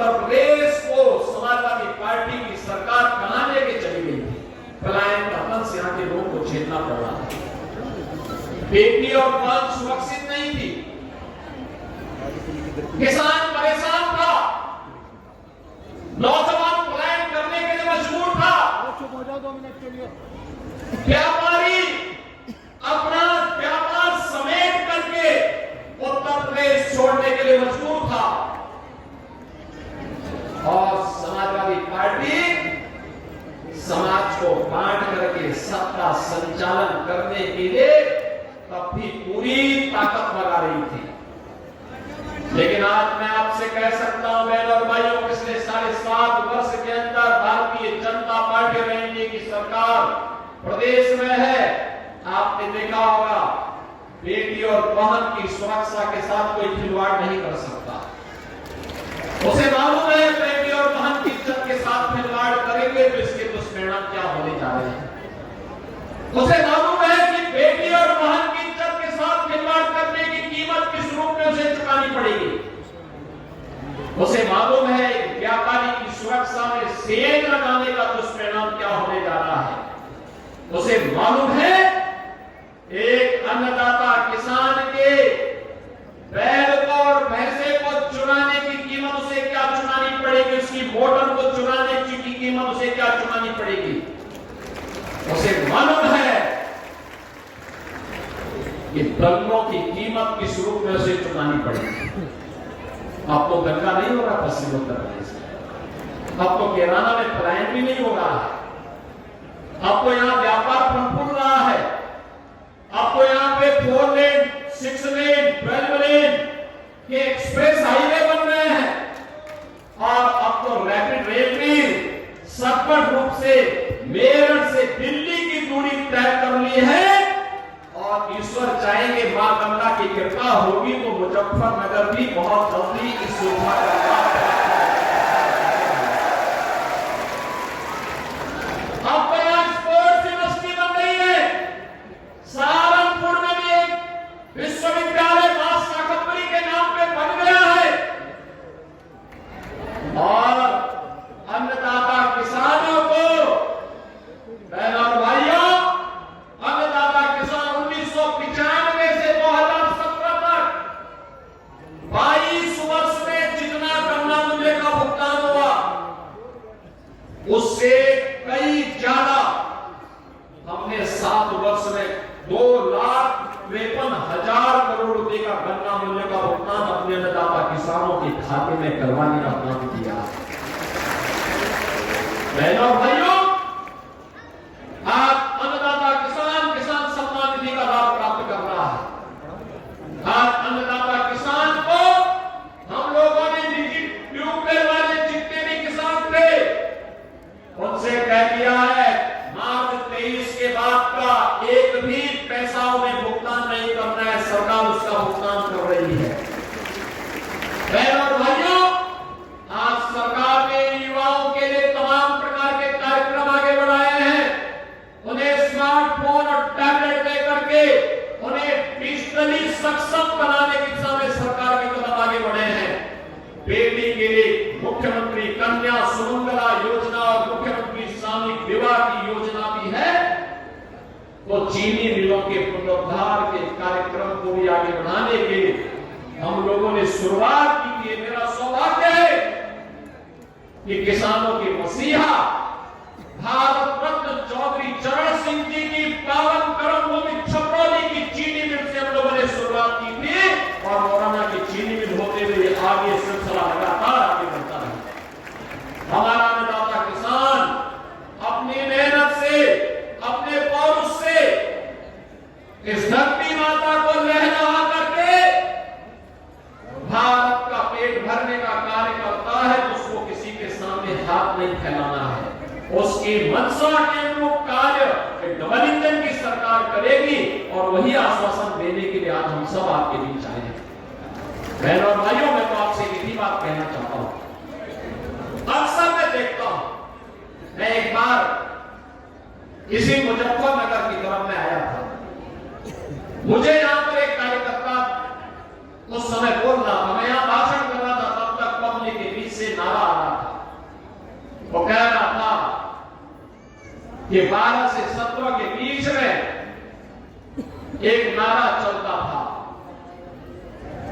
उत्तर प्रदेश को समाजवादी पार्टी की सरकार कहां लेके चली गई थी। पलायन का वंश यहां के लोगों को झेलना पड़ रहा था। बेटी और बहन सुरक्षित नहीं थी, किसान परेशान था, नौजवान पलायन करने के लिए मजबूर था, व्यापारी अपना व्यापार समेट करके उत्तर प्रदेश छोड़ने के लिए मजबूर था और समाजवादी पार्टी समाज को बांट करके सत्ता संचालन करने के लिए तब भी पूरी ताकत लगा रही थी। लेकिन आज मैं आपसे कह सकता हूं बहन और भाइयों, पिछले 7.5 वर्ष के अंदर भारतीय जनता पार्टी और एनडीए की सरकार प्रदेश में है। आपने देखा होगा बेटी और बहन की सुरक्षा के साथ कोई खिलवाड़ नहीं कर सकता। उसे मालूम है बेटी और बहन की इज्जत के साथ खिलवाड़ करेंगे तो इसके दुष्परिणाम क्या होने जा रहे हैं। उसे मालूम है कि बेटी और बहन की इज्जत के साथ खिलवाड़ करने की कीमत किस रूप में उसे चुकानी पड़ेगी। उसे मालूम है व्यापारी की सुरक्षा में सेंध लगाने का दुष्परिणाम क्या होने जा रहा है। उसे मालूम है एक अन्नदाता किसान के बैल को और भैंसे को चुराने की कीमत उसे क्या चुकानी पड़ेगी, उसकी मोटर को चुराने की कीमत उसे क्या चुकानी पड़ेगी। उसे मालूम है कि दंगों की कीमत किस रूप में उसे चुकानी पड़ेगी। आपको दंगा नहीं हो रहा पश्चिम उत्तर प्रदेश में, आपको किराना में पलायन भी नहीं हो रहा है, आपको यहां व्यापार फूल रहा है, आपको यहां पे 4 लेन 6 लेन 12 लेन के एक्सप्रेस हाईवे बन रहे हैं और अब तो रैपिड रेल भी सफल रूप से मेरठ से दिल्ली की दूरी तय कर ली है और ईश्वर चाहेंगे मां गंगा की कृपा होगी तो मुजफ्फरनगर भी बहुत जल्दी इस सुविधा का लाभ सहारनपुर में भी एक विश्वविद्यालय मां शाकंभरी के नाम पे बन गया है और अन्नदाता किसानों को बहनों और भाइयों, अन्नदाता किसान 1995 से 2017 तक 22 वर्ष में जितना गन्ना मूल्य का भुगतान हुआ उससे कई ज्यादा हमने 7 वर्ष में 2,53,000 करोड़ रुपए का गन्ना मूल्य का भुगतान अपने अन्नदाता किसानों के खाते में करवाने का काम किया। बहनों और भाइयों, आज अन्नदाता किसान सम्मान निधि का लाभ प्राप्त कर रहा है। आज अन्नदाता किसान को हम लोगों ने निजी ट्यूबवेल वाले जितने भी किसान थे उनसे कह दिया है मार्च 23 के बाद का एक भी पैसा उन्हें भुगतान नहीं करना है, सरकार उसका भुगतान कर रही है। बहनों और भाइयों, आज सरकार ने युवाओं के लिए तमाम प्रकार के कार्यक्रम आगे बढ़ाए हैं। उन्हें स्मार्टफोन और टैबलेट दे करके उन्हें डिजिटली सक्षम बनाने की दिशा में सरकार के कदम आगे बढ़े हैं। बेटी के लिए मुख्यमंत्री कन्या सुमंगला योजना और मुख्यमंत्री सामूहिक विवाह की योजना भी है। तो चीनी मिलों के पुनरुद्धार के कार्यक्रम को भी आगे बढ़ाने के लिए हम लोगों ने शुरुआत की है। मेरा सौभाग्य है कि किसानों के मसीहा भारत रत्न चौधरी चरण सिंह जी की पावन कर्मभूमि छपरौली की चीनी मिल से हम लोगों ने शुरुआत की थी और मोराना की चीनी मिल होते हुए आगे सिलसिला लगातार आगे बढ़ता है। हमारा अन्नदाता किसान अपनी मेहनत से, अपने पौरुष से इस धरती माता को लहला करके भारत का पेट भरने का कार्य करता है। उसको किसी के सामने हाथ नहीं फैलाना है। उसकी मंशा के अनुरूप कार्य डबल इंजन की सरकार करेगी और वही आश्वासन देने के लिए आज हम सब आपके बीच आए हैं। बहनों और भाइयों, मैं तो आपसे एक ही बात कहना चाहता हूं। अक्सर मैं देखता हूं, मैं एक बार इसी मुजफ्फरनगर की तरफ में आया था। मुझे यहां पर एक कार्यकर्ता उस समय बोल रहा था, मैं यहां भाषण कर रहा था, तब तक पब्लिक के बीच से से नारा आ रहा था। वो कह रहा था कि 12 से 17 के बीच में एक नारा चलता था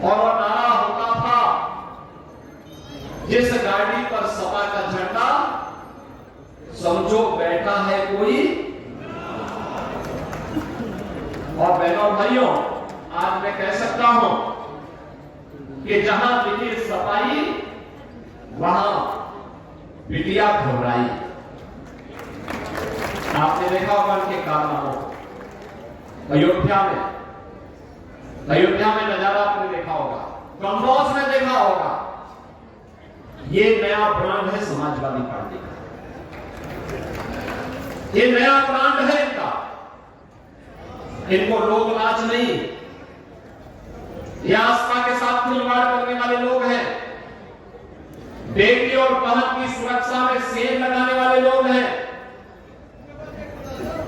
और वो नारा होता था, जिस गाड़ी पर सपा का झंडा समझो बैठा है कोई। और बहनों और भाइयों, आज मैं कह सकता हूं कि जहां दिल्ली सफाई वहां बिटिया घबराई। आपने देखा होगा उनके कारनामों को। अयोध्या में नजारा आपने देखा होगा, कमरोज में देखा होगा। ये नया ब्रांड है समाजवादी पार्टी का, ये नया ब्रांड है इनका। इनको लोग लाज नहीं, ये आस्था के साथ खिलवाड़ करने वाले लोग हैं। बेटी और बहन की सुरक्षा में सेल लगाने वाले लोग हैं।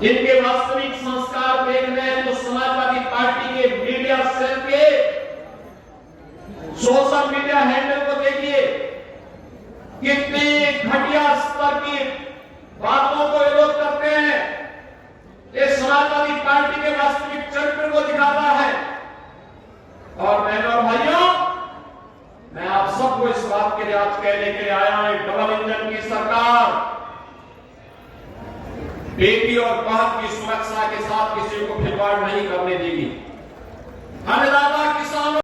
इनके वास्तविक संस्कार देख रहे हैं तो समाजवादी पार्टी के मीडिया सेल के सोशल मीडिया हैंडल को देखिए, कितने घटिया स्तर की बातों को ये लोग करते हैं। ये समाजवादी पार्टी के वास्तविक चरित्र को दिखाता है। और बहनों और भाइयों, मैं आप सबको इस बात के लिए आज कहने के लिए आया हूं, डबल इंजन की सरकार बेटी और बहन की सुरक्षा के साथ किसी को खिलवाड़ नहीं करने देगी। अन्नदाता किसानों